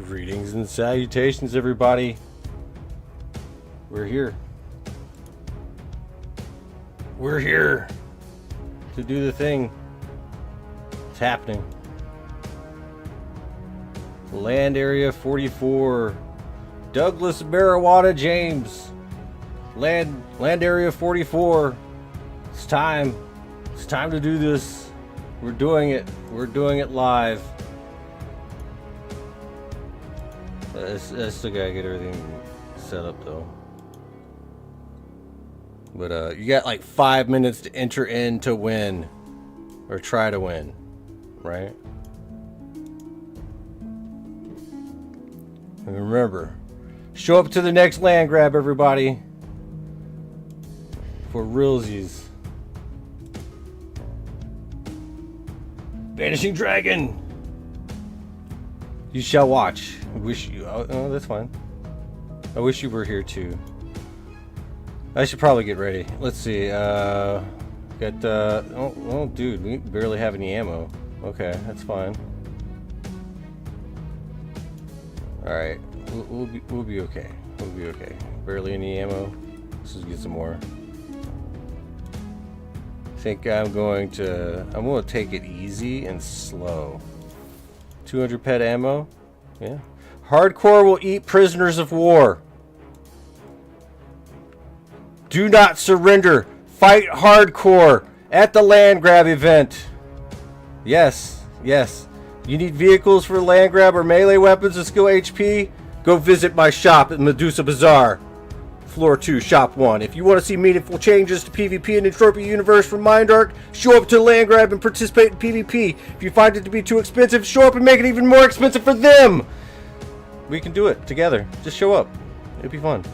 Greetings and salutations, everybody. We're here. We're here to do the thing. It's happening. Land Area 44. Douglas Marijuana James. Land Area 44. It's time. It's time to do this. We're doing it. We're doing it live. I still gotta get everything set up though. But you got like 5 minutes to enter in to win. Or try to win. Right? And remember, show up to the next land grab, everybody. For realsies. Vanishing Dragon! You shall watch. I wish you... Oh, that's fine. I wish you were here too. I should probably get ready. Let's see. Got... oh, dude. We barely have any ammo. Okay, that's fine. Alright. We'll be okay. We'll be okay. Barely any ammo. Let's just get some more. I think I'm going to take it easy and slow. 200 pet ammo. Yeah. Hardcore will eat prisoners of war. Do not surrender. Fight hardcore at the land grab event. Yes. Yes. You need vehicles for land grab or melee weapons with skill HP? Go visit my shop at Medusa Bazaar. Floor 2, Shop 1. If you want to see meaningful changes to PvP in Entropia Universe from Mindark, show up to land grab and participate in PvP. If you find it to be too expensive, show up and make it even more expensive for them! We can do it together. Just show up. It'll be fun.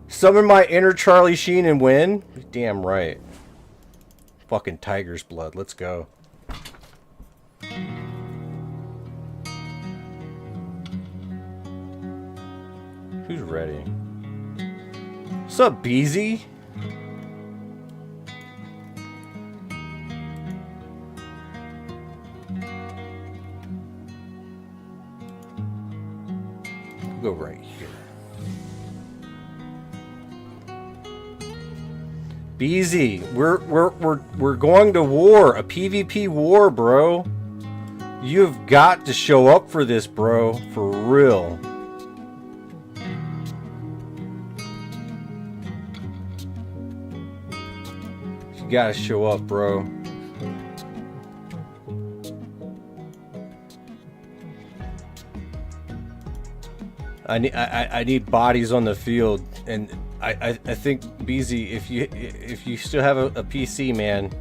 Summon my inner Charlie Sheen and win? Damn right. Fucking tiger's blood. Let's go. Who's ready? What's up, Beezy? We'll go right here. Beezy, we're going to war, a PvP war, bro. You've got to show up for this, bro, for real. You gotta show up, bro. I need bodies on the field, and I think Beezy, if you still have a PC, man,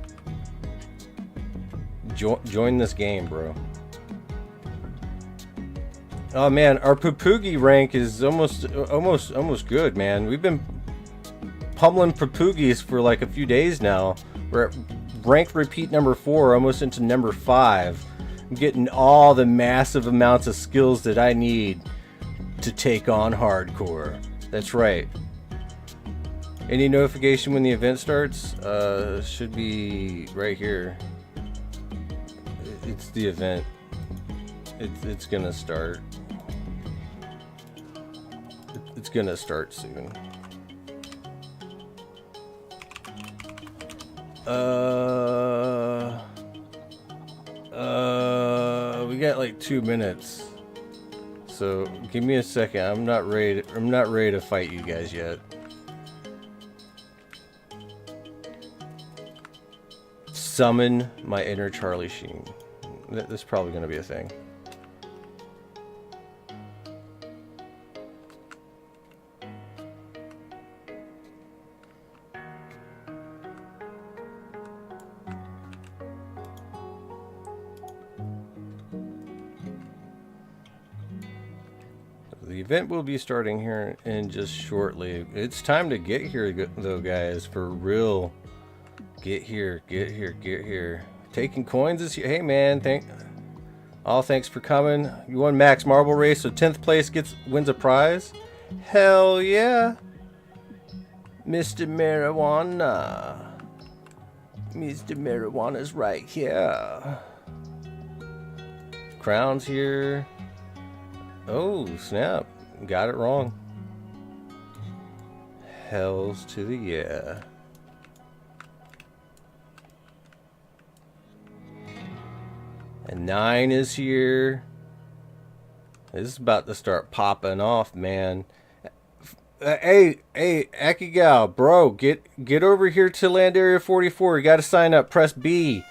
join this game, bro. Oh man, our Papugi rank is almost good, man. We've been pummeling Papugis for like a few days now. We're at rank repeat number 4, almost into number 5. I'm getting all the massive amounts of skills that I need to take on hardcore. That's right. Any notification when the event starts? Should be right here. It's the event. It's gonna start. It's gonna start soon. We got like 2 minutes. So give me a second. I'm not ready to fight you guys yet. Summon my inner Charlie Sheen. This is probably gonna be a thing. The event will be starting here in just shortly. It's time to get here though, guys, for real. Get here, get here, get here. Taking coins this year. Hey man, thanks for coming. You won max marble race, so 10th place wins a prize. Hell yeah. Mr. Marijuana. Mr. Marijuana's right here. crowns here. Oh, snap. Got it wrong. Hells to the yeah. And 9 is here. This is about to start popping off, man. Hey, Akigal, bro, get over here to Land Area 44. You got to sign up. Press B.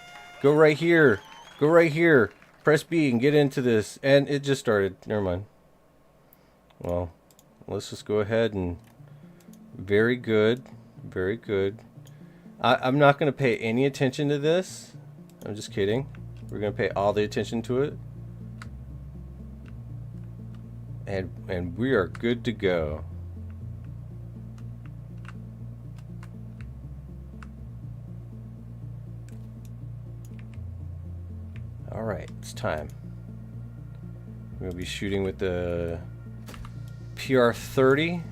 Go right here. Go right here. Press B and get into this. And it just started. Never mind. Well, let's just go ahead and... Very good. Very good. I'm not going to pay any attention to this. I'm just kidding. We're going to pay all the attention to it. And we are good to go. Alright, it's time. We're going to be shooting with the PR-30.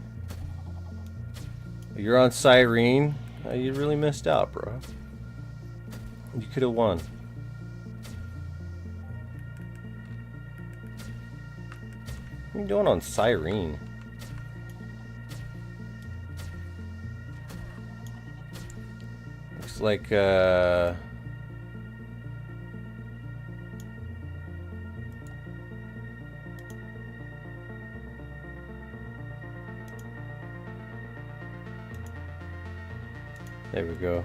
You're on Cyrene. You really missed out, bro. You could have won. What are you doing on Cyrene? Looks like, there we go.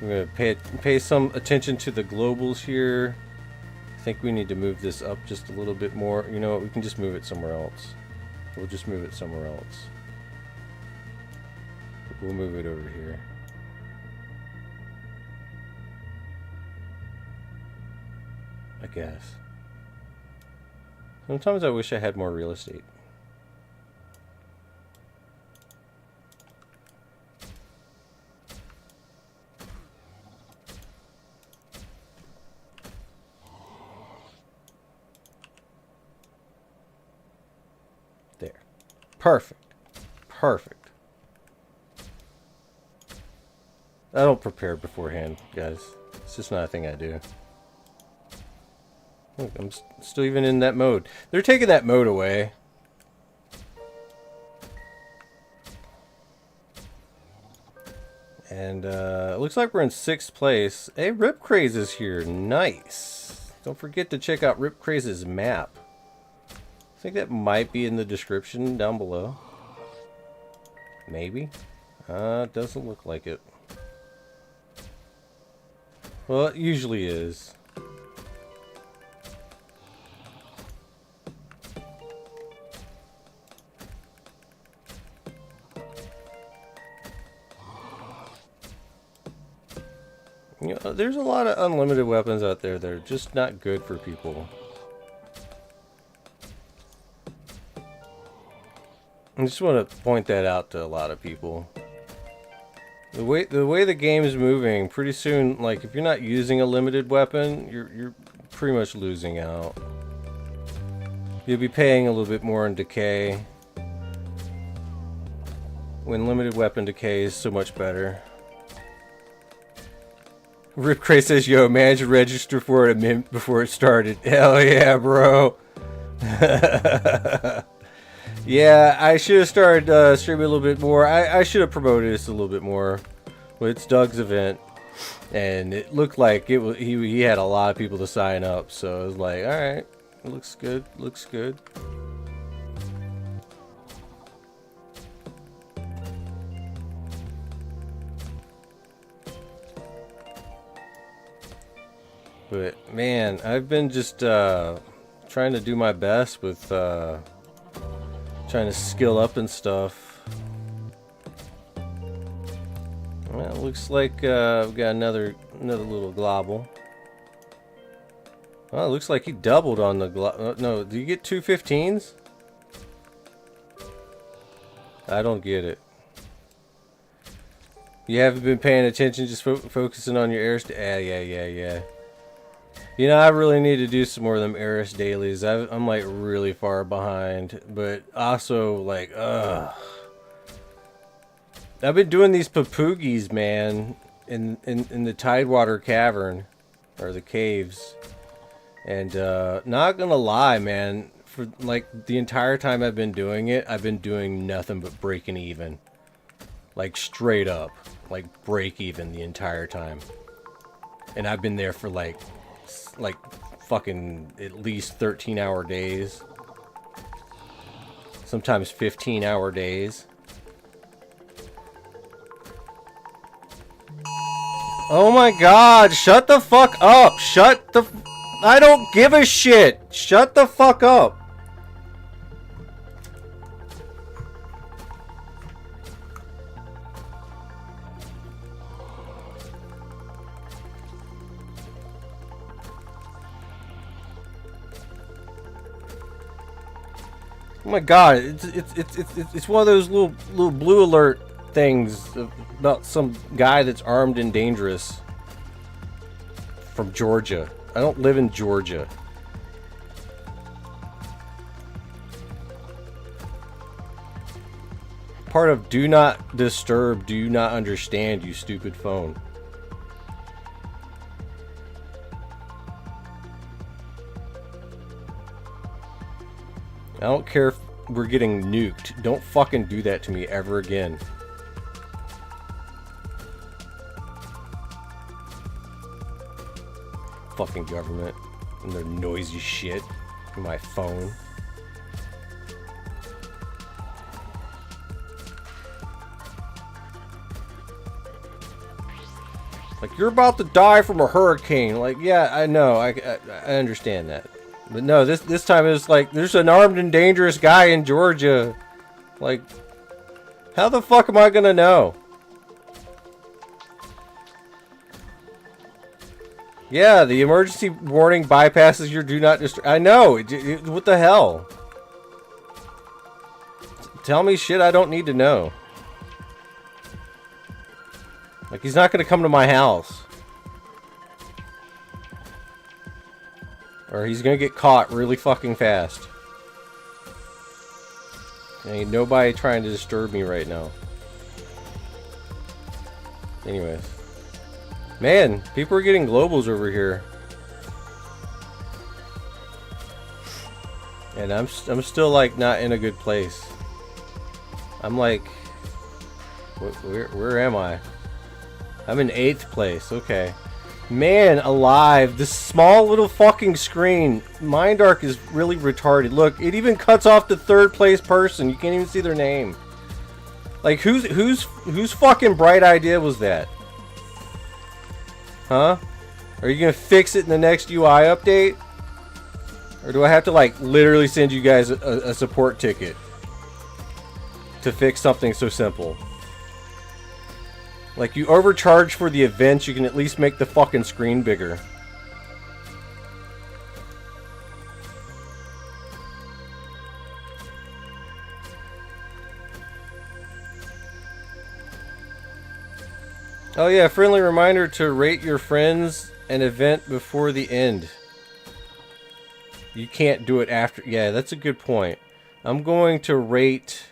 We're going to pay some attention to the globals here. I think we need to move this up just a little bit more. You know what? We can just move it somewhere else. We'll just move it somewhere else. We'll move it over here. I guess. Sometimes I wish I had more real estate. Perfect. Perfect. I don't prepare beforehand, guys. It's just not a thing I do. Look, I'm still even in that mode. They're taking that mode away. And it looks like we're in 6th place. Hey, Rip Craze is here. Nice. Don't forget to check out Rip Craze's map. I think that might be in the description down below. Maybe. It doesn't look like it. Well, it usually is. You know, there's a lot of unlimited weapons out there that are just not good for people. I just want to point that out to a lot of people. The way the game is moving, pretty soon, like if you're not using a limited weapon, you're pretty much losing out. You'll be paying a little bit more in decay. When limited weapon decay is so much better. Rip Cray says, "Yo, man, should register for it a minute before it started." Hell yeah, bro. Yeah, I should have started streaming a little bit more. I should have promoted this a little bit more. Well, it's Doug's event, and it looked like it was he had a lot of people to sign up. So I was like, all right, it looks good, looks good. But man, I've been just trying to do my best with trying to skill up and stuff. Well, it looks like we've got another little globble. Well, it looks like he doubled on the no, do you get 2 15s? I don't get it. You haven't been paying attention, just focusing on your airs. Yeah. You know, I really need to do some more of them Eris dailies. I'm like really far behind, but also like, I've been doing these papoogies, man, in the Tidewater Cavern, or the caves, and not gonna lie, man, for like the entire time I've been doing it, I've been doing nothing but breaking even, like straight up, like break even the entire time, and I've been there for like fucking at least 13-hour days, sometimes 15-hour days. Oh my god, shut the fuck up. I don't give a shit. Shut the fuck up. Oh my god, it's one of those little blue alert things about some guy that's armed and dangerous from Georgia. I don't live in Georgia. Part of do not disturb, do not understand, you stupid phone. I don't care if we're getting nuked. Don't fucking do that to me ever again. Fucking government and their noisy shit on my phone. Like, you're about to die from a hurricane. Like, yeah, I know. I understand that. But no, this time it's like, there's an armed and dangerous guy in Georgia. Like, how the fuck am I gonna know? Yeah, the emergency warning bypasses your do not disturb. I know. What the hell? Tell me shit I don't need to know. Like, he's not gonna come to my house. Or he's gonna get caught really fucking fast. Ain't nobody trying to disturb me right now. Anyways. Man, people are getting globals over here. And I'm still like not in a good place. I'm like, where am I? I'm in 8th place. Okay. Man alive, this small little fucking screen. Mindark is really retarded. Look, it even cuts off the 3rd place person. You can't even see their name. Like, whose fucking bright idea was that? Huh? Are you gonna fix it in the next UI update? Or do I have to like literally send you guys a support ticket to fix something so simple? Like, you overcharge for the events, you can at least make the fucking screen bigger. Oh yeah, friendly reminder to rate your friends an event before the end. You can't do it after. Yeah, that's a good point. I'm going to rate...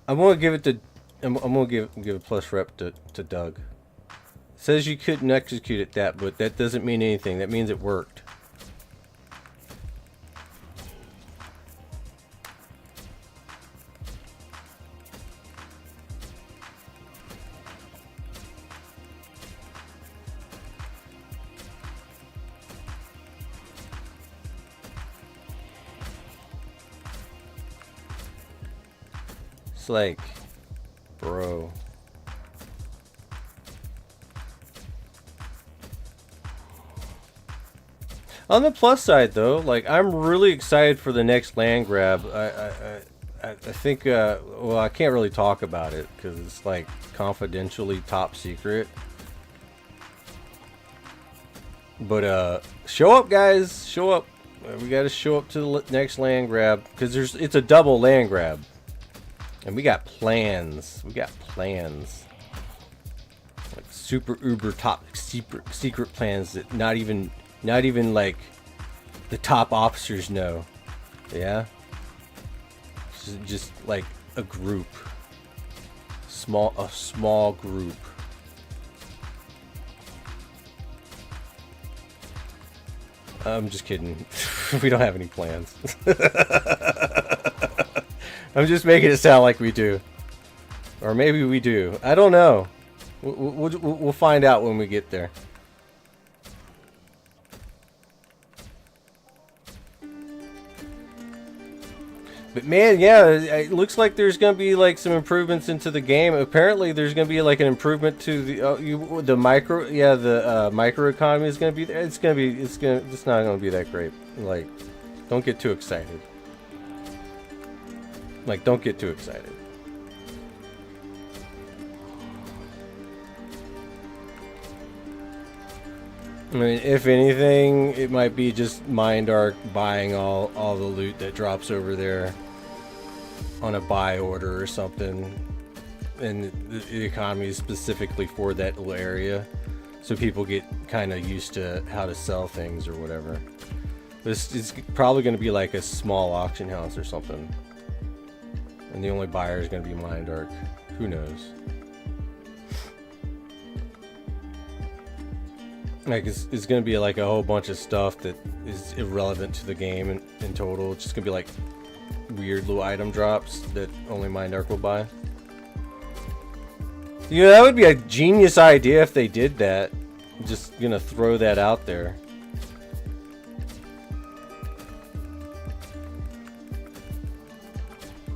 I'm gonna give it to. I'm gonna give a plus rep to Doug. It says you couldn't execute it but that doesn't mean anything. That means it worked. It's like, bro. On the plus side, though, like, I'm really excited for the next land grab. I think, well, I can't really talk about it because it's like confidentially top secret. But show up, guys. Show up. We got to show up to the next land grab because it's a double land grab. And we got plans. We got plans. Like super uber top secret plans that not even like The top officers know. Yeah? Just like a group. A small group. I'm just kidding. We don't have any plans. I'm just making it sound like we do. Or maybe we do. I don't know. We'll find out when we get there. But man, yeah, it looks like there's gonna be like some improvements into the game. Apparently, there's gonna be like an improvement to the micro economy is gonna be there. It's not gonna be that great. Like, don't get too excited. Like, don't get too excited. I mean, if anything, it might be just Mindark buying all the loot that drops over there on a buy order or something, and the economy is specifically for that little area, so people get kind of used to how to sell things or whatever. But it's probably going to be like a small auction house or something, and the only buyer is going to be Mindark. Who knows? Like, it's going to be like a whole bunch of stuff that is irrelevant to the game in total. It's just going to be like weird little item drops that only Mindark will buy. You know, that would be a genius idea if they did that. Just gonna throw that out there.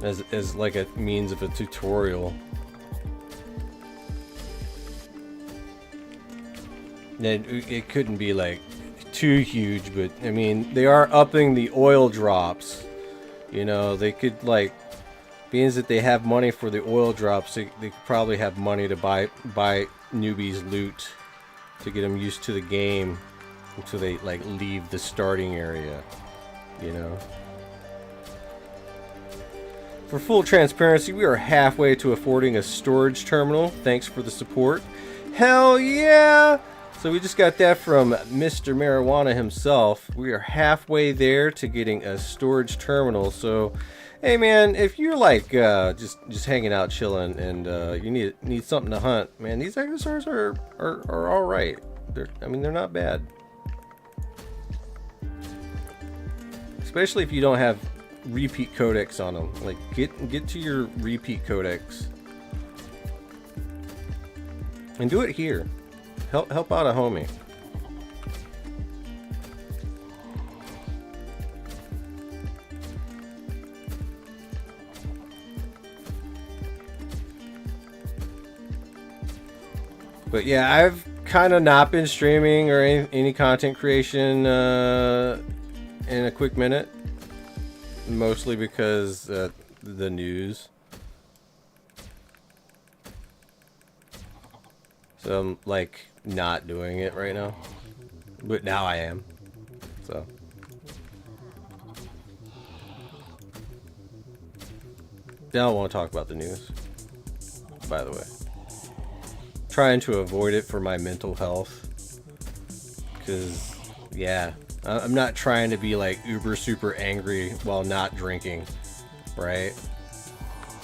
As like a means of a tutorial. It couldn't be like too huge, but I mean, they are upping the oil drops. You know, they could, like, being that they have money for the oil drops, they could probably have money to buy newbies loot to get them used to the game until they like leave the starting area, you know. For full transparency, we are halfway to affording a storage terminal. Thanks for the support. Hell yeah! So we just got that from Mr. Marijuana himself. We are halfway there to getting a storage terminal. So, hey man, if you're like just hanging out, chilling, and you need something to hunt, man, these dinosaurs are all right. They're not bad. Especially if you don't have repeat codex on them. Like, get to your repeat codex and do it here. Help out a homie. But yeah, I've kind of not been streaming or any content creation in a quick minute. Mostly because the news. So I'm like not doing it right now, but now I am. So I don't want to talk about the news, by the way. Trying to avoid it for my mental health, because yeah, I'm not trying to be like uber super angry while not drinking, right?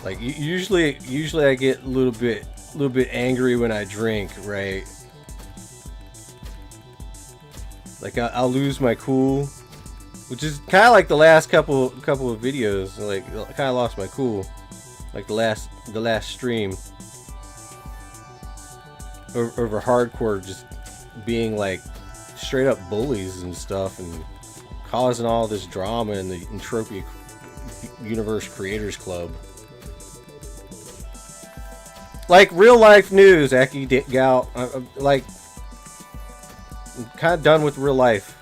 Like usually I get a little bit angry when I drink, right? Like I'll lose my cool, which is kind of like the last couple of videos. Like I kind of lost my cool, like the last stream over hardcore, just being like straight up bullies and stuff, and causing all this drama in the Entropia Universe Creators Club. Like real life news, Aki Gal. Like, I'm kind of done with real life.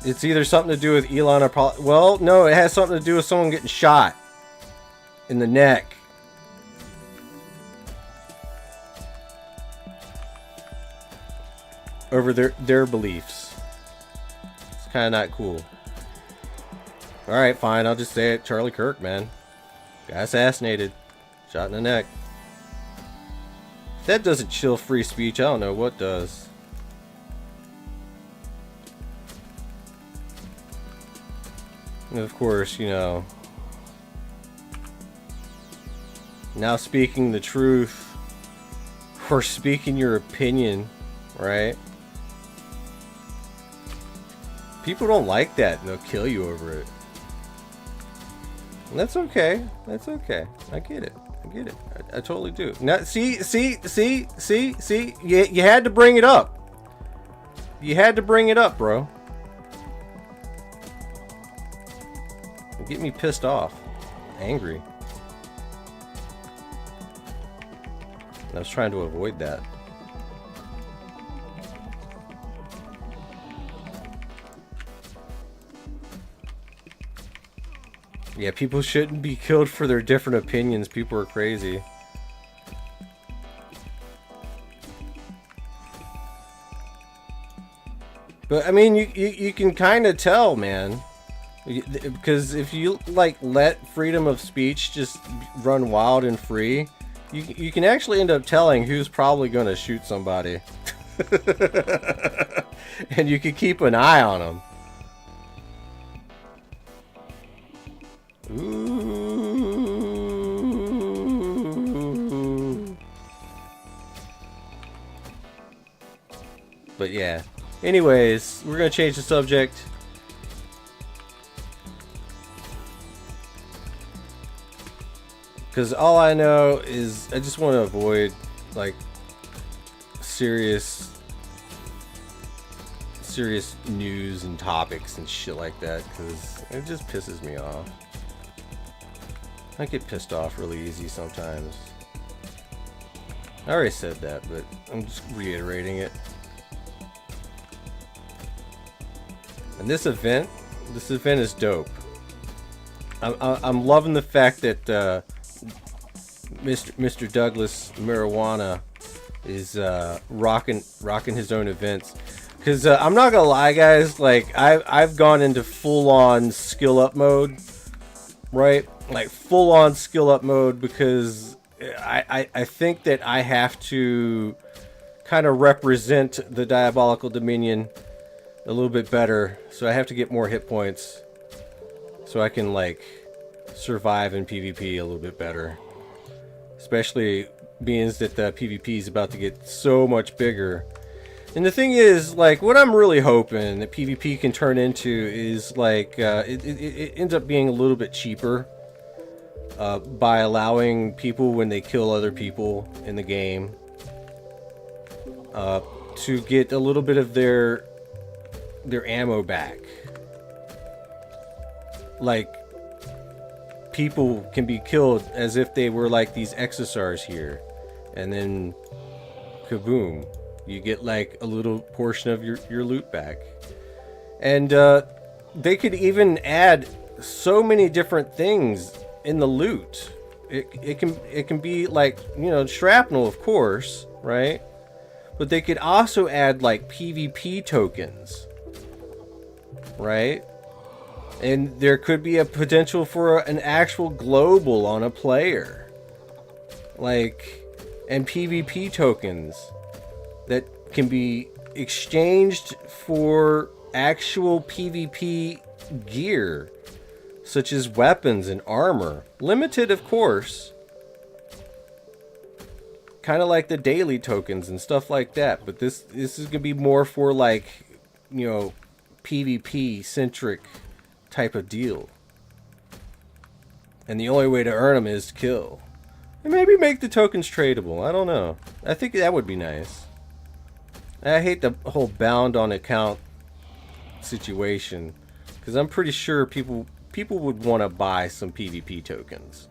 It's either something to do with Elon or well, no, it has something to do with someone getting shot in the neck. Over their beliefs. It's kind of not cool. Alright, fine, I'll just say it. Charlie Kirk, man. Got assassinated. Shot in the neck. If that doesn't chill free speech, I don't know what does. And of course, you know, now speaking the truth or speaking your opinion, right? People don't like that and they'll kill you over it. And that's okay. That's okay. I get it. I get it. I totally do. Now, see. You had to bring it up. You had to bring it up, bro. Get me pissed off. Angry. I was trying to avoid that. Yeah, people shouldn't be killed for their different opinions. People are crazy. But I mean, you can kind of tell, man, because if you like let freedom of speech just run wild and free, you can actually end up telling who's probably going to shoot somebody, and you can keep an eye on them. Ooh. But yeah. Anyways, we're gonna change the subject. Because all I know is I just want to avoid like serious news and topics and shit like that, because it just pisses me off. I get pissed off really easy sometimes. I already said that, but I'm just reiterating it. And this event is dope. I'm loving the fact that Mr. Douglas Marijuana is rocking his own events. Because I'm not gonna lie, guys, like I've gone into full-on skill up mode, right? Like full-on skill up mode, because I think that I have to kind of represent the Diabolical Dominion a little bit better, so I have to get more hit points so I can like survive in PvP a little bit better, especially being that the PvP is about to get so much bigger. And the thing is, like, what I'm really hoping that PvP can turn into is like it ends up being a little bit cheaper by allowing people, when they kill other people in the game, to get a little bit of their ammo back. Like, people can be killed as if they were like these XSRs here, and then kaboom, you get like a little portion of your loot back. And they could even add so many different things in the loot. It can be like, you know, shrapnel, of course, right? But they could also add like PvP tokens, right? And there could be a potential for an actual global on a player, like, and PvP tokens that can be exchanged for actual PvP gear, such as weapons and armor. Limited, of course. Kind of like the daily tokens and stuff like that. But this is going to be more for, like, you know, PvP-centric type of deal. And the only way to earn them is to kill. And maybe make the tokens tradable. I don't know. I think that would be nice. I hate the whole bound on account situation, because I'm pretty sure people would want to buy some PvP tokens.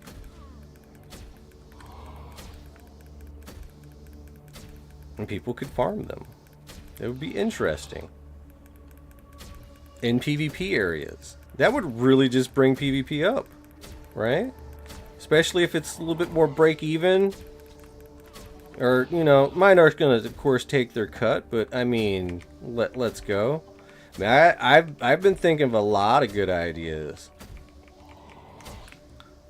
And people could farm them. It would be interesting. In PvP areas. That would really just bring PvP up, right? Especially if it's a little bit more break even. Or, you know, mine are going to, of course, take their cut, but I mean, let's go. I've been thinking of a lot of good ideas.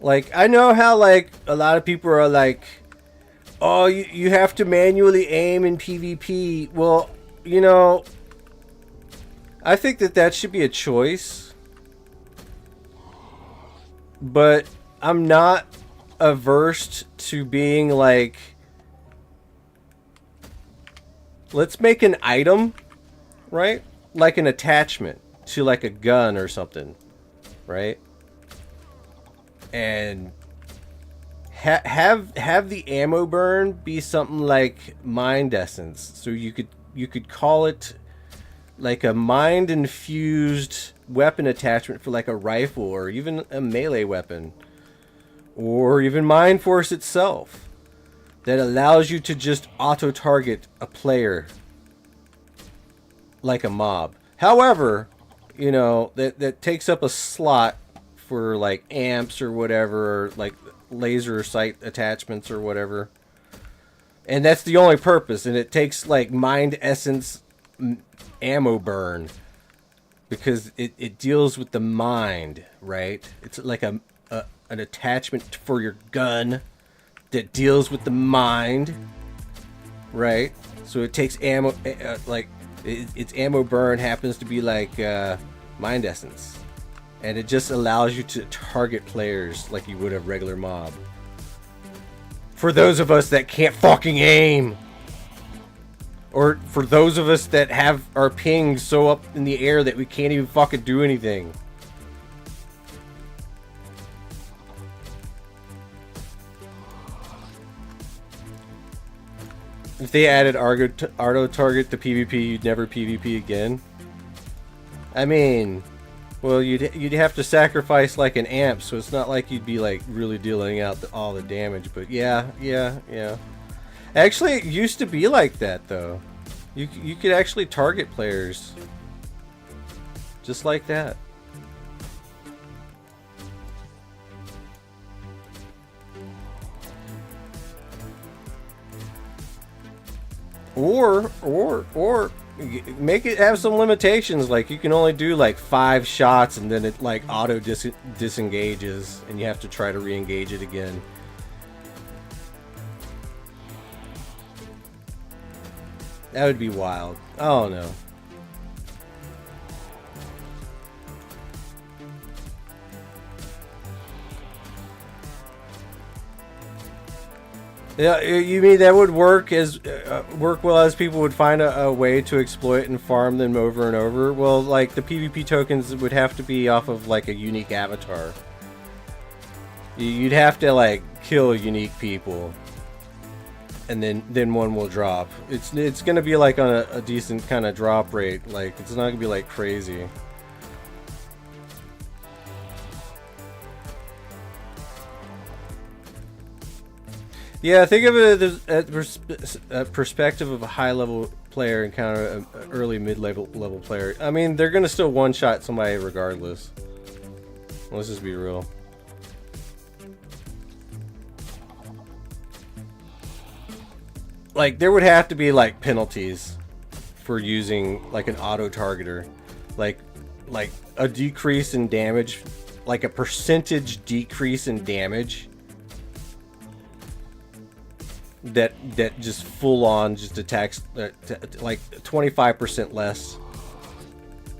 Like, I know how, like, a lot of people are like, oh, you have to manually aim in PvP. Well, you know, I think that should be a choice. but I'm not averse to being like, let's make an item, right? Like an attachment to like a gun or something, right? And have the ammo burn be something like mind essence, so you could call it like a mind infused weapon attachment for like a rifle or even a melee weapon, or even mind force itself, that allows you to just auto target a player like a mob. However, you know, that takes up a slot for like amps or whatever, or like laser sight attachments or whatever, and that's the only purpose. And it takes like mind essence ammo burn because it deals with the mind, right? It's like an attachment for your gun that deals with the mind, right? So it takes ammo, like its ammo burn happens to be like mind essence. And it just allows you to target players like you would a regular mob. For those of us that can't fucking aim. Or for those of us that have our pings so up in the air that we can't even fucking do anything. If they added auto target to PvP, you'd never PvP again. I mean, well, you'd have to sacrifice like an amp, so it's not like you'd be like really dealing out all the damage. But yeah. Actually, it used to be like that though. You could actually target players just like that. Or make it have some limitations, like you can only do like 5 shots and then it like auto disengages and you have to try to re-engage it again. That would be wild. Oh no. Yeah, you mean that would work well as people would find a way to exploit and farm them over and over? Well, like the PvP tokens would have to be off of like a unique avatar. You'd have to like kill unique people, and then one will drop. It's gonna be like on a decent kind of drop rate. Like it's not gonna be like crazy. Yeah, think of it as a perspective of a high-level player encounter an early mid-level player. I mean, they're gonna still one-shot somebody regardless. Let's just be real. Like, there would have to be like penalties for using like an auto-targeter, like a decrease in damage, like a percentage decrease in damage. That just full on just attacks like 25% less,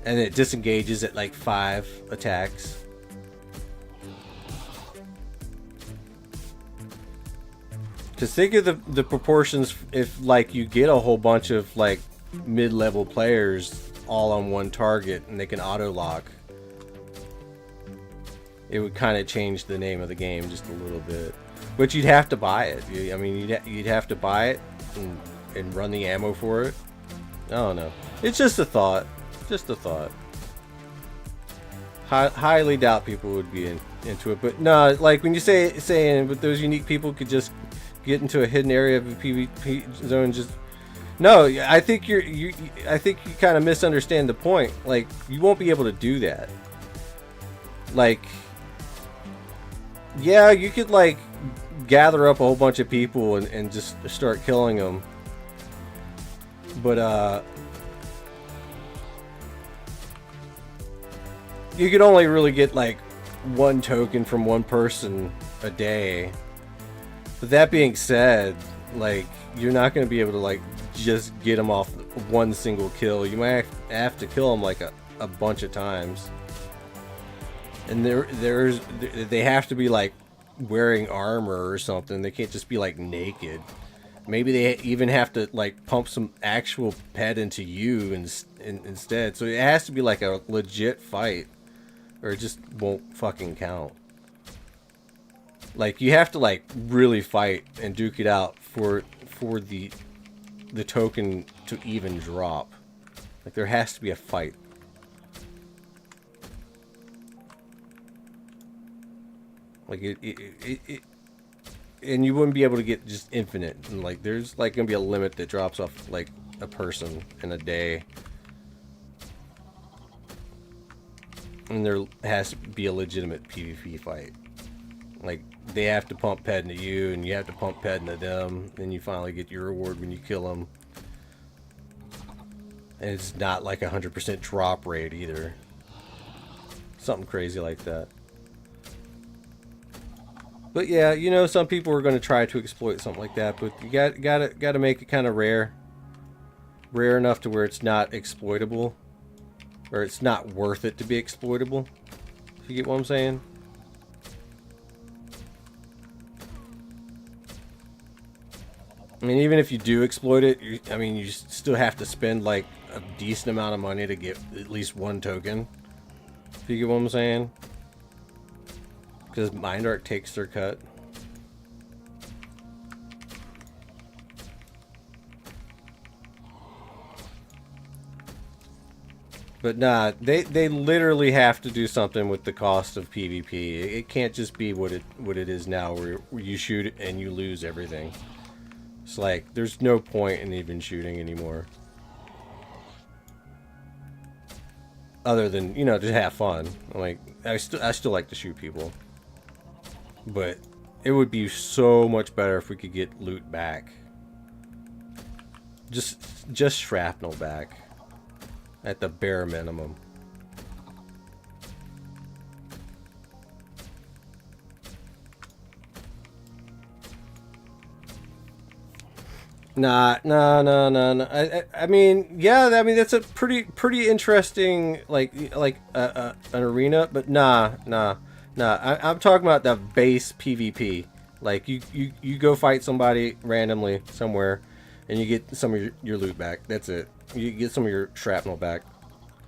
and it disengages at like 5 attacks. Because think of the proportions if like you get a whole bunch of like mid-level players all on one target and they can auto lock. It would kind of change the name of the game just a little bit. But you'd have to buy it. I mean, you'd have to buy it and run the ammo for it. I don't know. It's just a thought. Just a thought. Highly doubt people would be into it. But no, like when you saying, but those unique people could just get into a hidden area of a PvP zone. Just no. I think I think you kind of misunderstand the point. Like you won't be able to do that. Like, yeah, you could like gather up a whole bunch of people and just start killing them, but you could only really get like 1 token from 1 person a day. But that being said, like you're not going to be able to like just get them off 1 single kill. You might have to kill them like a bunch of times. And they have to be like wearing armor or something. They can't just be like naked. Maybe they even have to like pump some actual ped into you instead. So it has to be like a legit fight, or it just won't fucking count. Like you have to like really fight and duke it out for the token to even drop. Like there has to be a fight. Like it and you wouldn't be able to get just infinite. And like there's like gonna be a limit that drops off like a person in a day. And there has to be a legitimate PvP fight. Like they have to pump ped into you, and you have to pump ped into them, and you finally get your reward when you kill them. And it's not like 100% drop rate either. Something crazy like that. But yeah, you know, some people are going to try to exploit something like that, but you gotta make it kind of rare enough to where it's not exploitable, or it's not worth it to be exploitable. If you get what I'm saying? I mean, even if you do exploit it, you still have to spend like a decent amount of money to get at least one token. If you get what I'm saying? Because Mind Arc takes their cut. But nah, they literally have to do something with the cost of PvP. It can't just be what it is now, where you shoot and you lose everything. It's like there's no point in even shooting anymore. Other than, you know, to have fun. Like I still like to shoot people. But it would be so much better if we could get loot back. Just shrapnel back. At the bare minimum. Nah. I mean, yeah, I mean that's a pretty interesting like an arena, but nah. I'm talking about the base PvP. Like you go fight somebody randomly somewhere, and you get some of your loot back. That's it. You get some of your shrapnel back.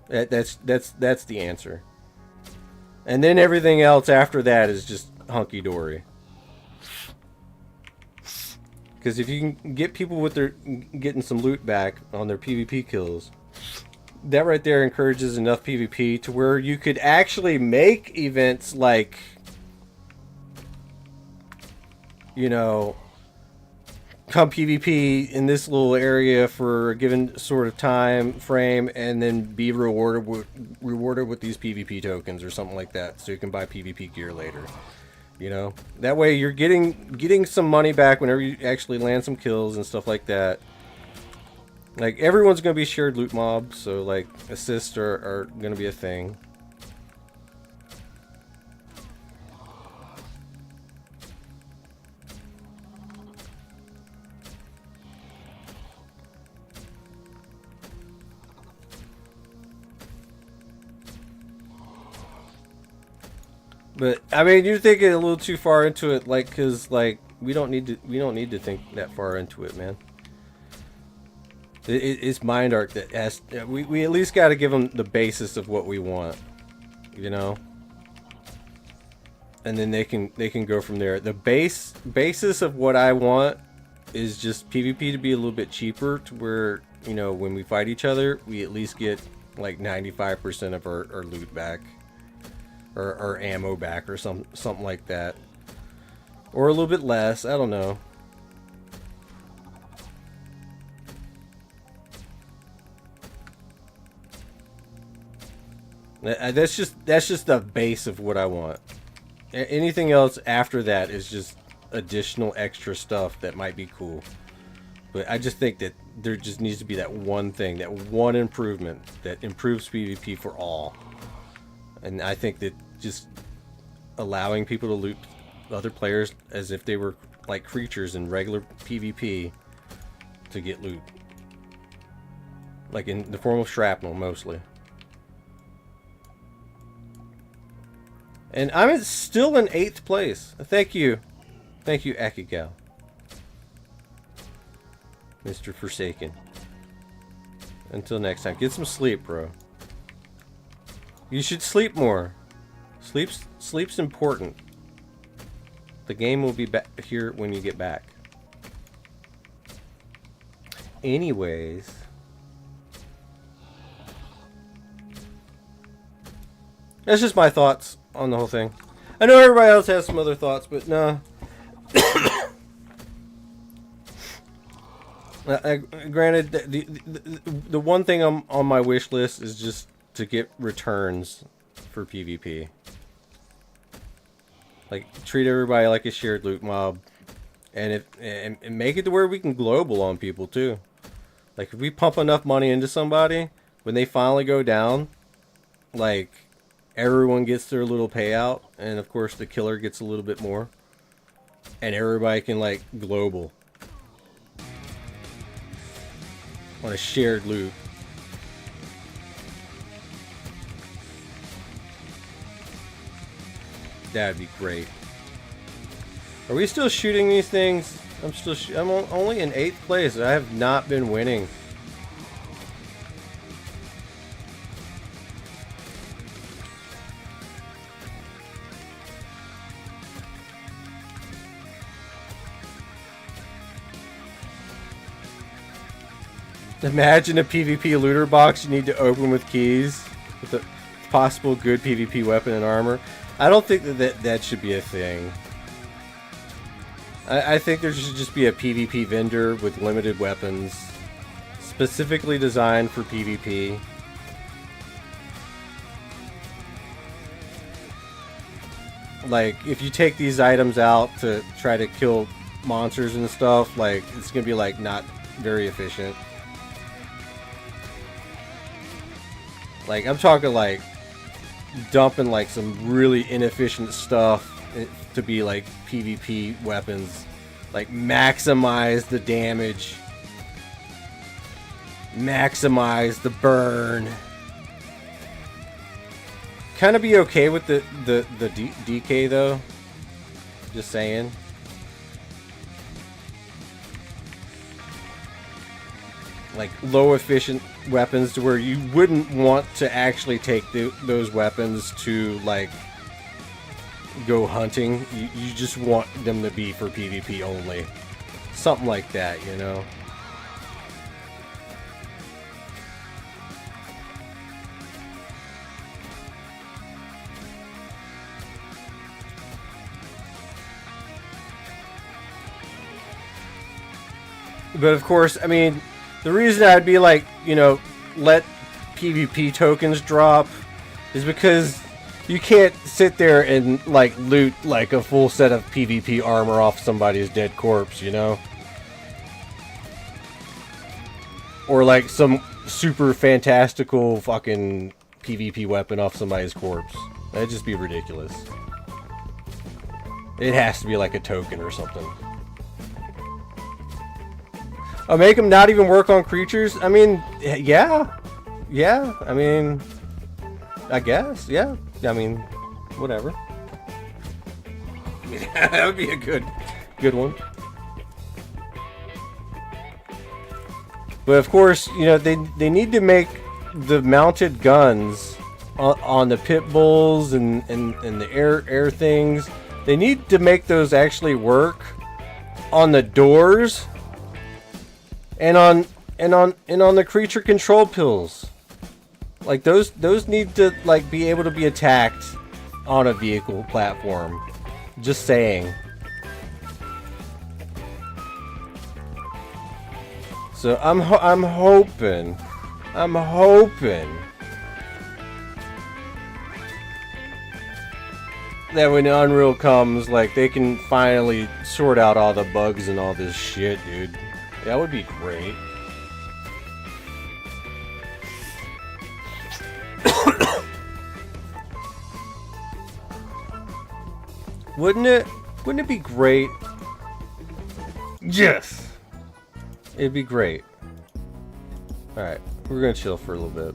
That's the answer. And then everything else after that is just hunky dory. Because if you can get people with their getting some loot back on their PvP kills, that right there encourages enough PvP to where you could actually make events like, you know, come PvP in this little area for a given sort of time frame, and then be rewarded with these PvP tokens or something like that, so you can buy PvP gear later. You know, that way you're getting some money back whenever you actually land some kills and stuff like that. Like everyone's gonna be shared loot mobs, so like assists are gonna be a thing. But I mean, you're thinking a little too far into it, like, cause like we don't need to think that far into it, man. It's Mind Arc that has. We at least got to give them the basis of what we want, you know. And then they can go from there. The basis of what I want is just PvP to be a little bit cheaper, to where, you know, when we fight each other, we at least get like 95% of our loot back. Or ammo back, or something like that, or a little bit less. I don't know. That's just the base of what I want. Anything else after that is just additional extra stuff that might be cool. But I just think that there just needs to be that one thing, that one improvement that improves PvP for all. And I think that just allowing people to loot other players as if they were like creatures in regular PvP to get loot. Like in the form of shrapnel, mostly. And I'm still in 8th place. Thank you. Thank you, Akigal. Mr. Forsaken. Until next time. Get some sleep, bro. You should sleep more. Sleep's important. The game will be back here when you get back. Anyways. That's just my thoughts on the whole thing. I know everybody else has some other thoughts, but no. Granted, the one thing on my wish list is just to get returns for PvP. Like, treat everybody like a shared loot mob, and make it to where we can global on people too. Like, if we pump enough money into somebody, when they finally go down, like, everyone gets their little payout, and of course the killer gets a little bit more, and everybody can, like, global on a shared loot. That'd be great. Are we still shooting these things? I'm only in 8th place. I have not been winning. Imagine a PvP looter box you need to open with keys with a possible good PvP weapon and armor. I don't think that should be a thing. I think there should just be a PvP vendor with limited weapons, specifically designed for PvP. Like, if you take these items out to try to kill monsters and stuff, like, it's gonna be, like, not very efficient. Like, I'm talking, like, dumping, like, some really inefficient stuff to be, like, PvP weapons. Like, maximize the damage. Maximize the burn. Kind of be okay with the DK, though. Just saying. Like, low efficient weapons to where you wouldn't want to actually take those weapons to, like, go hunting. You just want them to be for PvP only. Something like that, you know? But of course, I mean, the reason I'd be like, you know, let PvP tokens drop is because you can't sit there and, like, loot, like, a full set of PvP armor off somebody's dead corpse, you know? Or, like, some super fantastical fucking PvP weapon off somebody's corpse. That'd just be ridiculous. It has to be, like, a token or something. Oh, make them not even work on creatures? I mean, yeah. Yeah, I mean, I guess, yeah. I mean, whatever. That would be a good one. But of course, you know, they need to make the mounted guns on the pit bulls and the air things. They need to make those actually work on the doors and on the creature control pills. Like, those need to, like, be able to be attacked on a vehicle platform. Just saying. So I'm hoping that when Unreal comes, like, they can finally sort out all the bugs and all this shit, dude. That would be great. Wouldn't it be great? Yes! It'd be great. Alright, we're gonna chill for a little bit.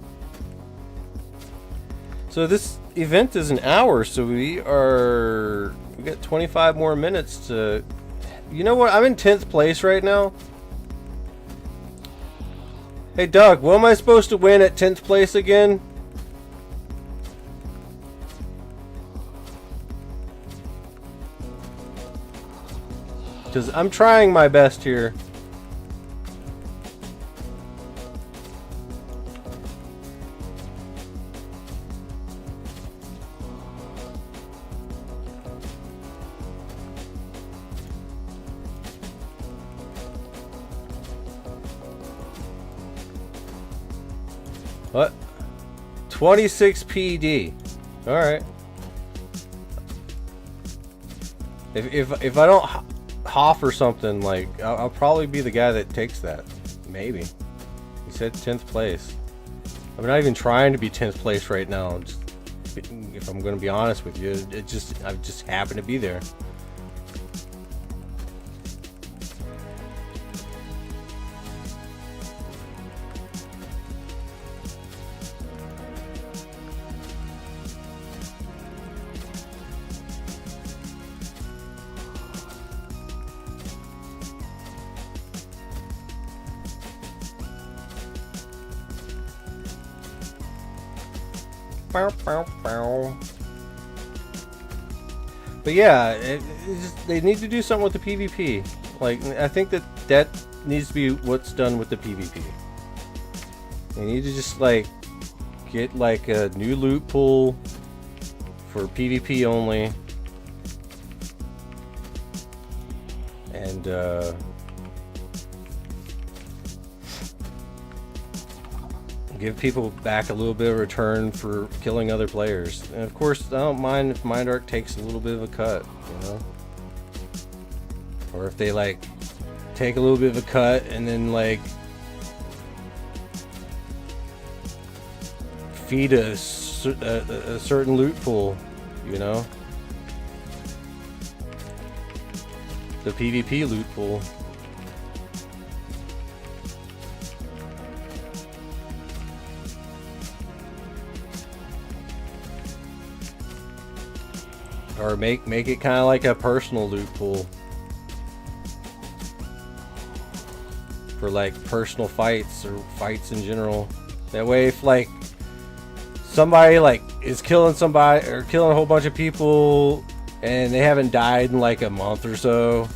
So this event is an hour, so we got 25 more minutes to... You know what? I'm in 10th place right now. Hey Doug, what am I supposed to win at 10th place again? Because I'm trying my best here. What? 26 PD. All right. If I don't Hoff or something, like I'll probably be the guy that takes that. Maybe. He said 10th place. I'm not even trying to be 10th place right now. Just, if I'm going to be honest with you, I just happen to be there. But yeah, they need to do something with the PvP. Like, I think that needs to be what's done with the PvP. They need to just like get like a new loot pool for PvP only, and give people back a little bit of return for killing other players. And of course, I don't mind if Mind Arc takes a little bit of a cut, you know? Or if they like take a little bit of a cut and then like feed a certain loot pool, you know? The PvP loot pool. Or make it kind of like a personal loot pool for like personal fights or fights in general. That way, if like somebody like is killing somebody or killing a whole bunch of people and they haven't died in like a month or so,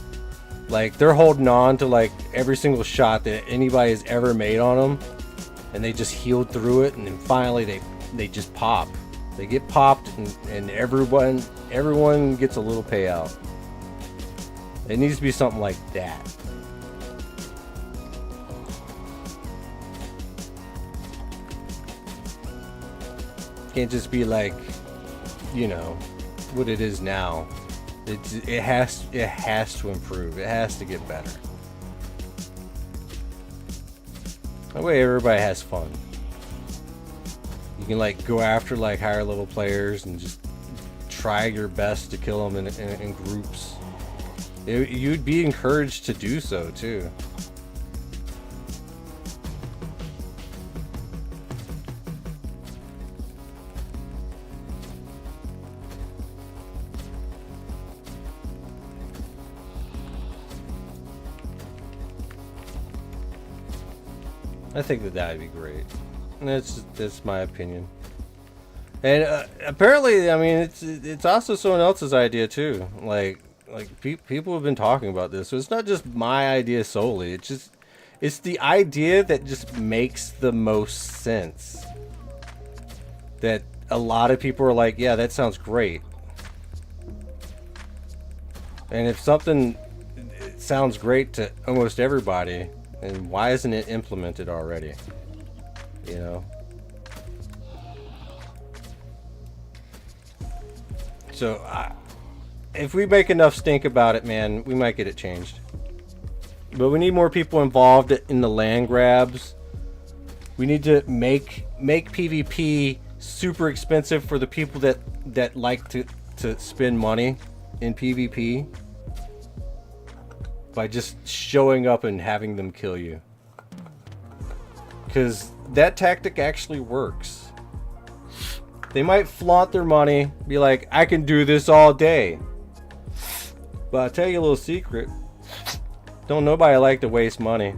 like they're holding on to like every single shot that anybody has ever made on them, and they just healed through it, and then finally they just pop. They get popped, and everyone gets a little payout. It needs to be something like that. Can't just be like, you know, what it is now. It has to improve. It has to get better. That way everybody has fun. You can like go after like higher level players and just try your best to kill them in groups. You'd be encouraged to do so too. I think that would be great. And that's my opinion. And apparently, I mean, it's also someone else's idea too. Like people have been talking about this, so it's not just my idea solely. It's the idea that just makes the most sense. That a lot of people are like, yeah, that sounds great. And if something sounds great to almost everybody, then why isn't it implemented already? You know? So, if we make enough stink about it, man, we might get it changed. But we need more people involved in the land grabs. We need to make PvP super expensive for the people that like to spend money in PvP by just showing up and having them kill you. Because that tactic actually works. They might flaunt their money, be like, I can do this all day. But I'll tell you a little secret. Don't nobody like to waste money.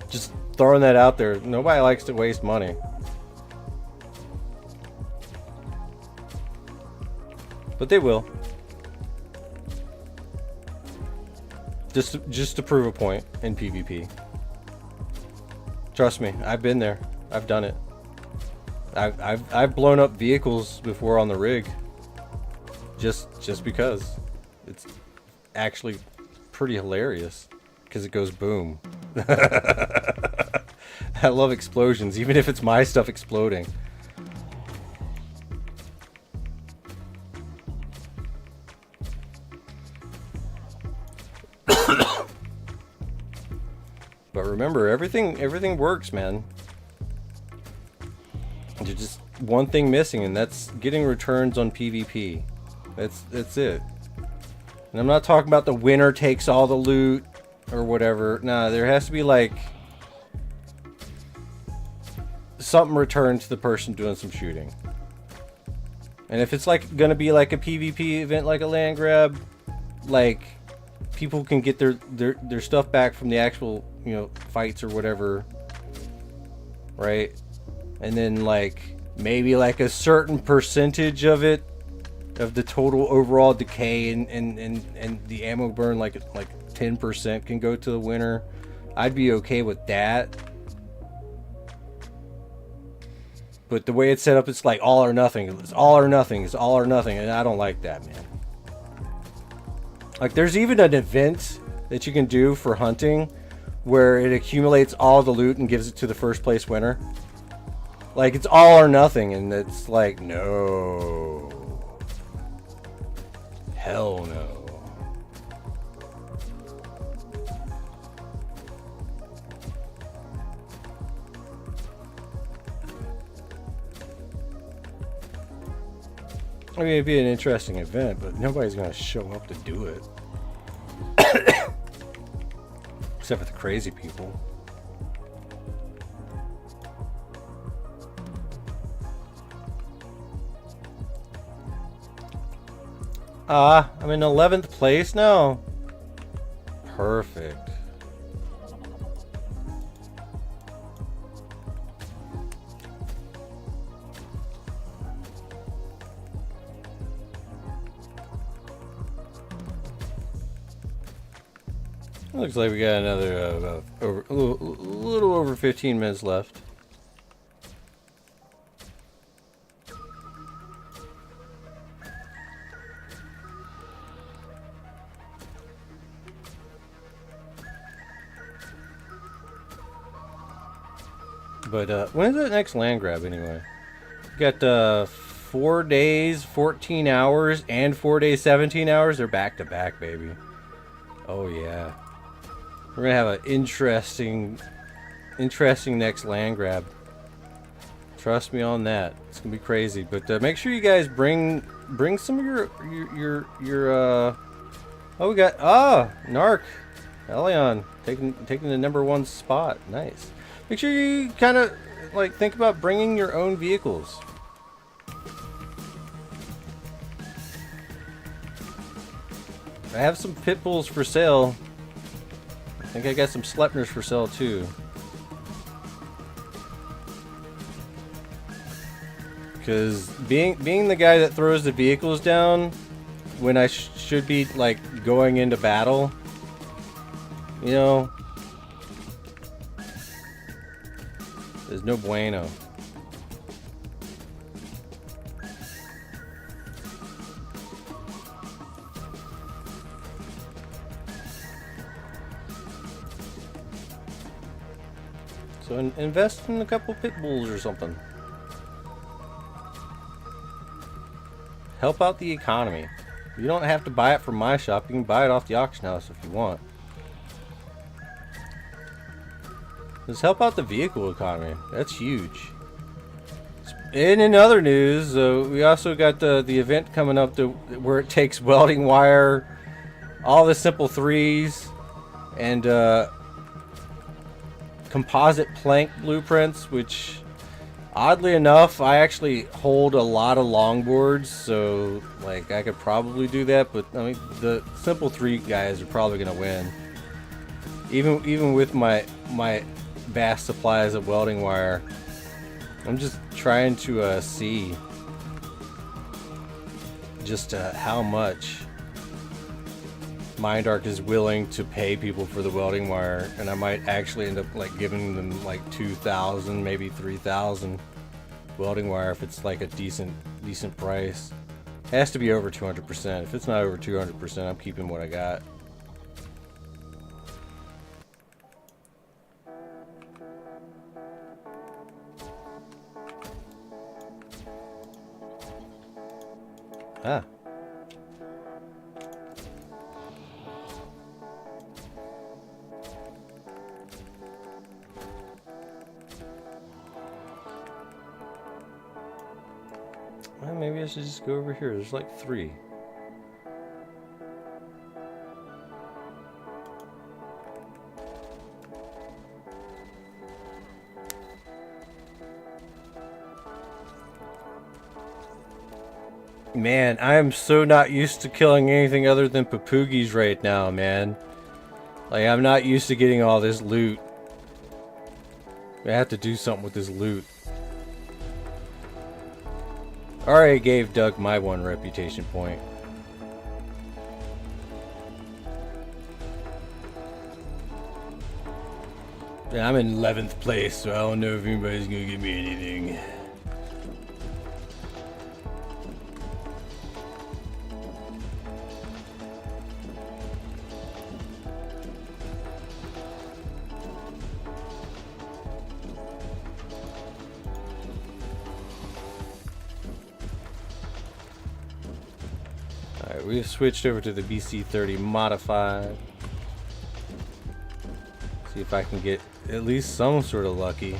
Just throwing that out there. Nobody likes to waste money. But they will. Just to prove a point in PvP. Trust me, I've been there. I've done it. I've blown up vehicles before on the rig. Just because. It's actually pretty hilarious. Because it goes boom. I love explosions, even if it's my stuff exploding. But remember, everything works, man. There's just one thing missing, and that's getting returns on PvP. That's it. And I'm not talking about the winner takes all the loot or whatever. Nah, there has to be like something returned to the person doing some shooting. And if it's like gonna be like a PvP event, like a land grab, like people can get their stuff back from the actual, you know, fights or whatever, right? And then like maybe like a certain percentage of it, of the total overall decay and the ammo burn, like 10% can go to the winner. I'd be okay with that. But the way it's set up, it's like all or nothing. It's all or nothing. It's all or nothing, and I don't like that, man. Like, there's even an event that you can do for hunting where it accumulates all the loot and gives it to the first place winner. Like, it's all or nothing, and it's like, no. Hell no. I mean, it'd be an interesting event, but nobody's gonna show up to do it. Except for the crazy people. I'm in 11th place now. Perfect. Looks like we got another a little over 15 minutes left. But when is that next land grab anyway? We got 4 days, 14 hours, and 4 days, 17 hours. They're back to back, baby. Oh yeah. We're gonna have an interesting next land grab. Trust me on that. It's gonna be crazy. But make sure you guys bring some of your oh, we got Narc Elion taking the #1 spot. Nice. Make sure you kind of like think about bringing your own vehicles. I have some pit bulls for sale. I think I got some Sleipners for sale too. Because being the guy that throws the vehicles down when I should be like going into battle, you know, there's no bueno. So invest in a couple pit bulls or something. Help out the economy. You don't have to buy it from my shop. You can buy it off the auction house if you want. Just help out the vehicle economy. That's huge. And in other news, we also got the event coming up where it takes welding wire, all the simple 3s, and composite plank blueprints, which oddly enough, I actually hold a lot of longboards, so like I could probably do that, but I mean the simple 3 guys are probably gonna win. Even with my vast supplies of welding wire, I'm just trying to see just how much Mindark is willing to pay people for the welding wire, and I might actually end up like giving them like 2,000, maybe 3,000 welding wire if it's like a decent price. It has to be over 200%. If it's not over 200%, I'm keeping what I got. Ah. Well, maybe I should just go over here. There's like 3. Man, I am so not used to killing anything other than papoogies right now, man. Like, I'm not used to getting all this loot. I have to do something with this loot. Already gave Doug my 1 reputation point. Yeah, I'm in 11th place, so I don't know if anybody's gonna give me anything. Alright, we've switched over to the BC30 modified. See if I can get at least some sort of lucky.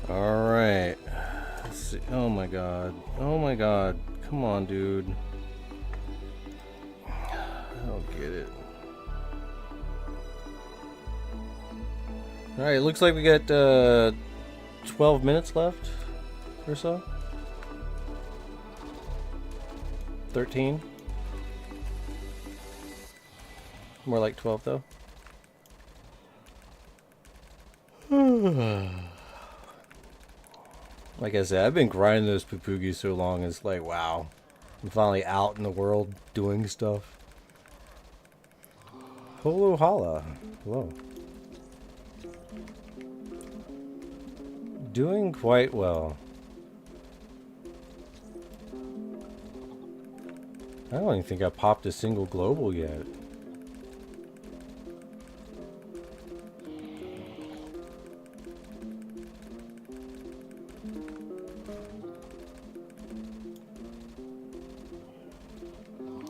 Alright. Let's see. Oh my god. Oh my god. Come on, dude. I don't get it. Alright, it looks like we got 12 minutes left or so. 13. More like 12 though. Like I said, I've been grinding those papoogies so long, it's like, wow. I'm finally out in the world doing stuff. Holo holla. Hello. Doing quite well. I don't even think I popped a single global yet.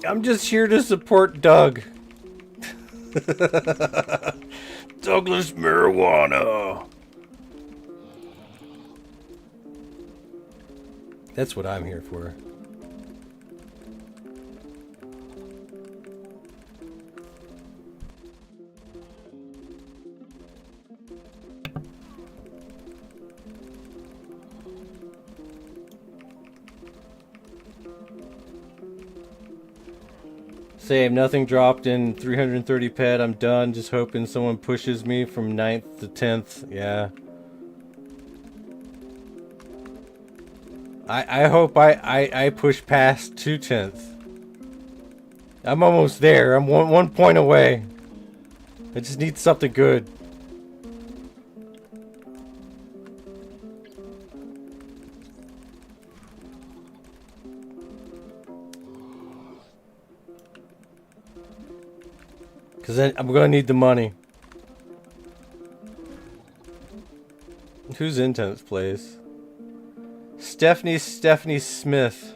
I'm just here to support Doug. Douglas Marijuana. That's what I'm here for. Same, nothing dropped in 330 pet. I'm done. Just hoping someone pushes me from 9th to 10th. Yeah. I hope I push past to 10th. I'm almost there. I'm one point away. I just need something good. Because then I'm going to need the money. Who's in 10th place? Stephanie Smith.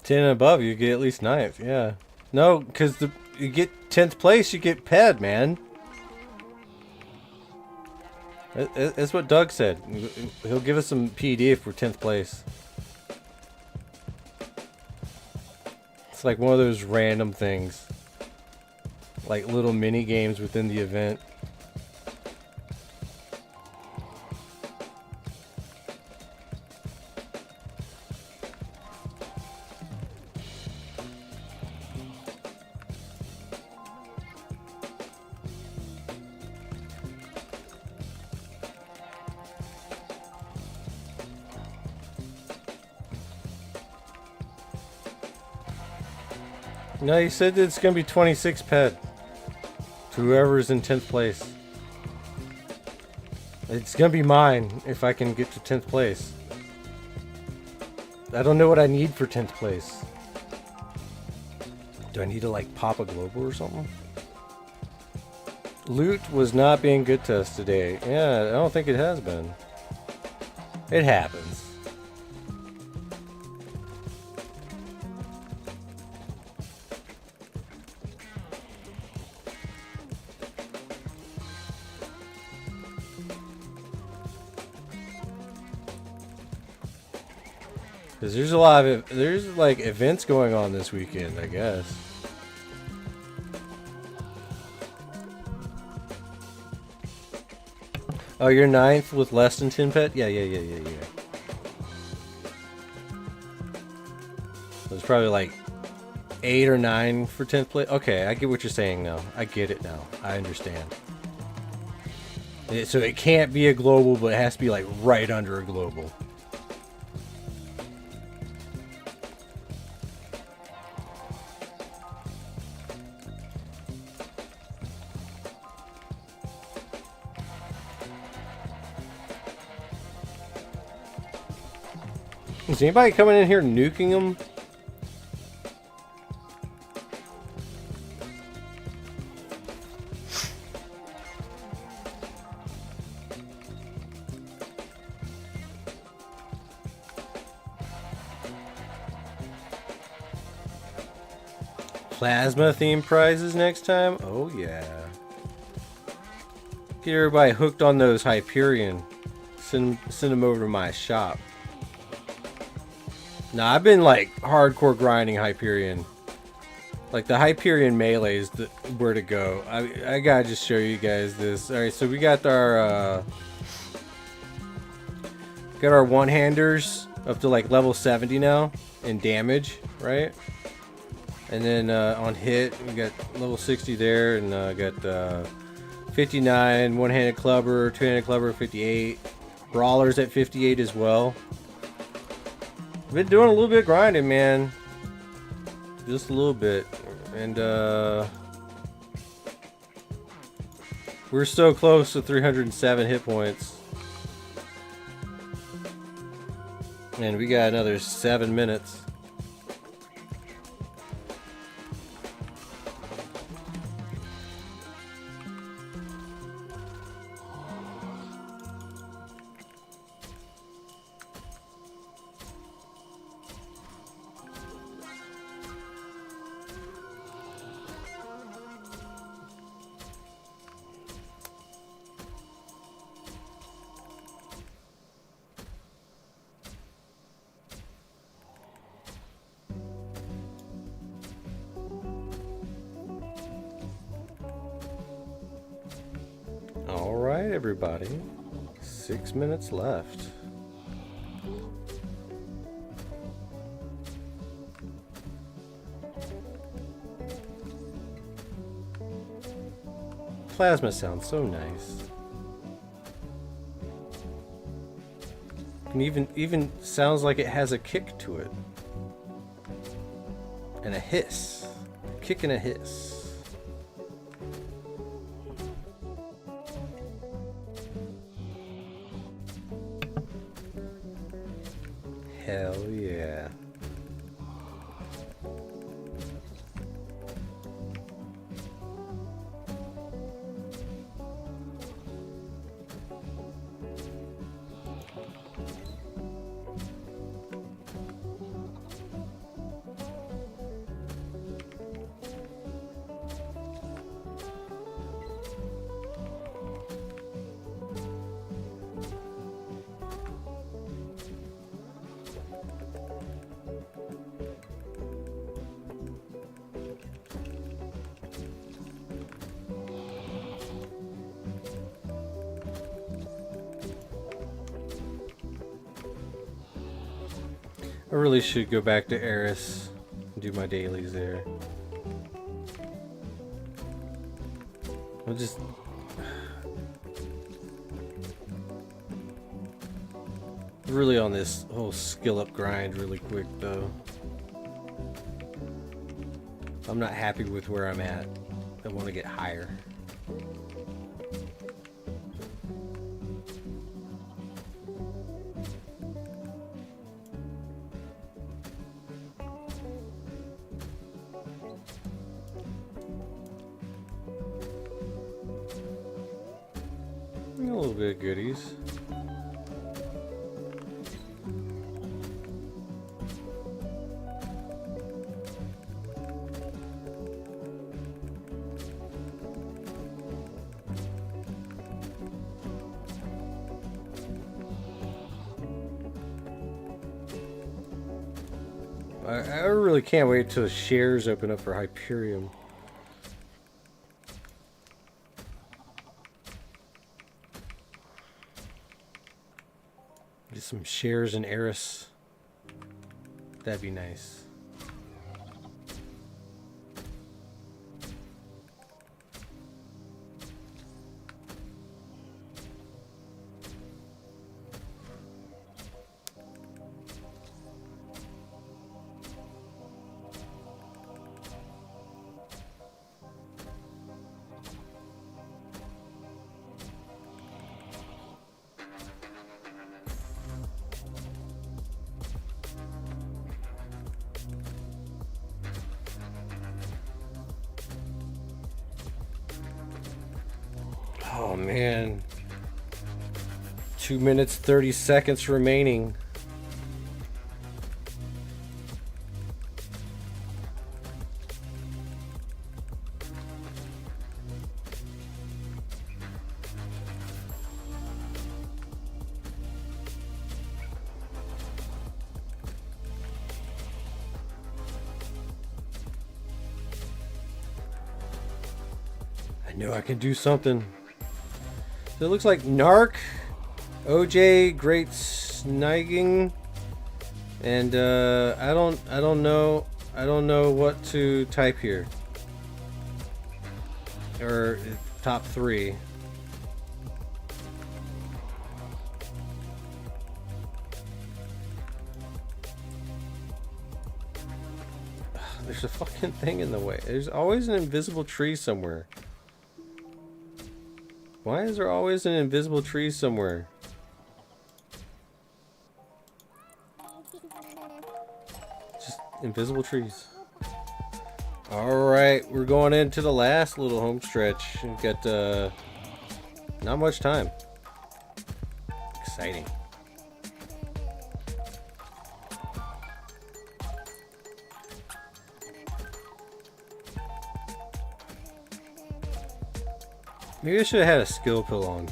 Ten and above, you get at least 9th. Yeah. No, because you get 10th place, you get ped, man. That's what Doug said. He'll give us some PD if we're 10th place. It's like one of those random things. Like little mini games within the event. No, you said it's going to be 26 ped. To whoever's in 10th place. It's going to be mine if I can get to 10th place. I don't know what I need for 10th place. Do I need to like pop a global or something? Loot was not being good to us today. Yeah, I don't think it has been. It happens. Because there's a lot of there's like events going on this weekend, I guess. Oh, you're 9th with less than 10 pet? Yeah. There's probably like 8 or 9 for 10th place. Okay, I get what you're saying now. I get it now. I understand. So it can't be a global, but it has to be like right under a global. Is anybody coming in here nuking them? Plasma theme prizes next time? Oh yeah. Get everybody hooked on those Hyperion. Send them over to my shop. Nah, I've been like hardcore grinding Hyperion. Like the Hyperion melee is where to go. I gotta just show you guys this. Alright, so we got our one-handers up to like level 70 now in damage, right? And then on hit, we got level 60 there, and got 59 one-handed clubber, two-handed clubber 58, brawlers at 58 as well. Been doing a little bit of grinding, man. Just a little bit. And we're so close to 307 hit points. And we got another 7 minutes. Alright, everybody. 6 minutes left. Plasma sounds so nice. And even sounds like it has a kick to it. And a hiss. A kick and a hiss. Hell yeah. I really should go back to Eris and do my dailies there. I'll just... really on this whole skill up grind really quick though. I'm not happy with where I'm at. I want to get higher. A little bit of goodies. I really can't wait till the shares open up for Hyperion. Get some shares in Eris. That'd be nice. Oh man, 2 minutes 30 seconds remaining. I know I can do something. So it looks like Narc, OJ, Great Sniging, and I don't know what to type here. Or top 3. There's a fucking thing in the way. There's always an invisible tree somewhere. Why is there always an invisible tree somewhere? Just invisible trees. Alright, we're going into the last little home stretch. We've got not much time. Exciting. Maybe I should have had a skill pill on.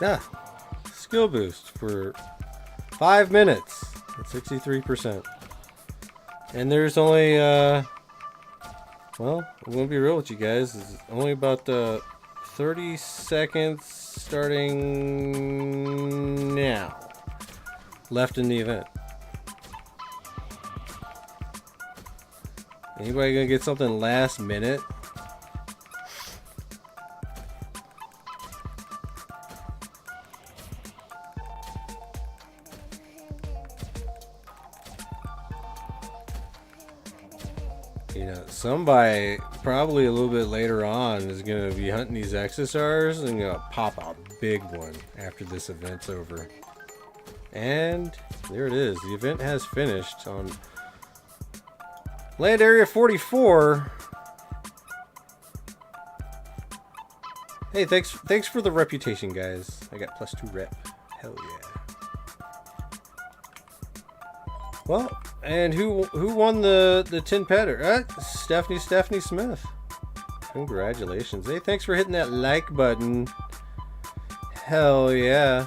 Ah, skill boost for 5 minutes at 63%. And there's only well, I'm gonna be real with you guys. It's only about 30 seconds starting now. Left in the event. Anybody gonna get something last minute? You know, somebody probably a little bit later on is gonna be hunting these XSRs and gonna pop a big one after this event's over. And there it is. The event has finished on Land Area 44. Hey, thanks for the reputation, guys. I got +2 rep. Hell yeah. Well, and who won the tin petter? Stephanie Smith. Congratulations. Hey, thanks for hitting that like button. Hell yeah.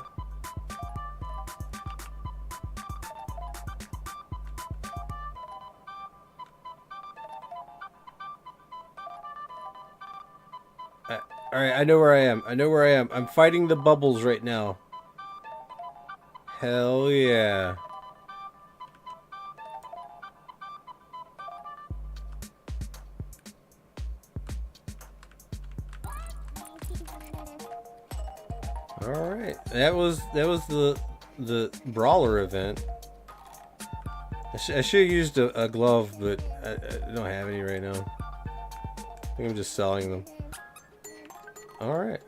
Alright, I know where I am. I'm fighting the bubbles right now. Hell yeah. Alright, that was the Brawler event. I should have used a glove, but I don't have any right now. I think I'm just selling them. Alright.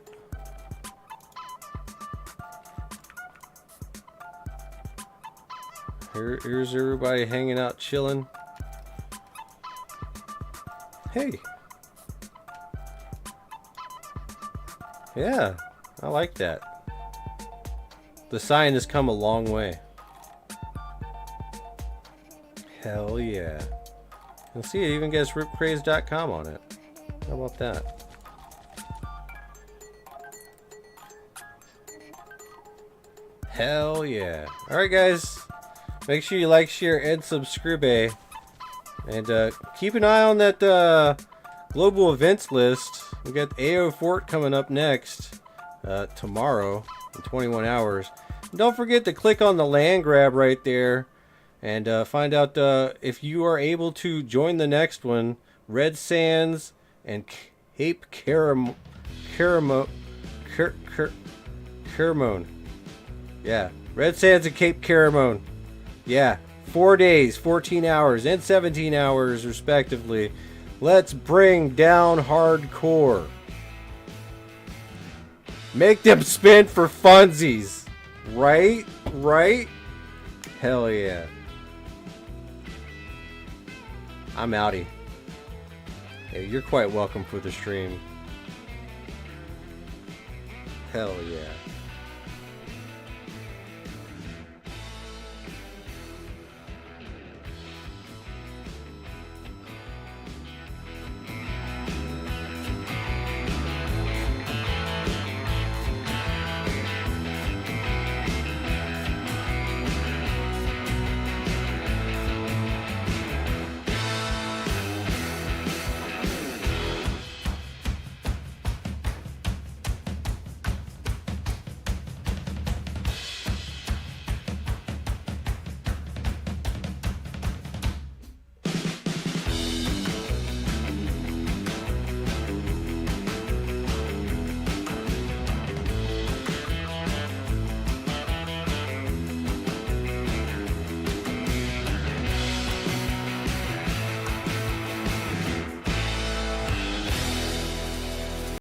Here's everybody hanging out, chilling. Hey. Yeah, I like that. The sign has come a long way. Hell yeah. You'll see it even gets ripcraze.com on it. How about that? Hell yeah. Alright guys, make sure you like, share, and subscribe. And keep an eye on that global events list. We got AO Fort coming up next tomorrow in 21 hours. And don't forget to click on the land grab right there and find out if you are able to join the next one. Red Sands and Cape Caramon. Yeah, Red Sands and Cape Caramon. Yeah, 4 days, 14 hours, and 17 hours respectively. Let's bring down hardcore. Make them spin for funsies. Right? Right? Hell yeah. I'm outie. Hey, you're quite welcome for the stream. Hell yeah.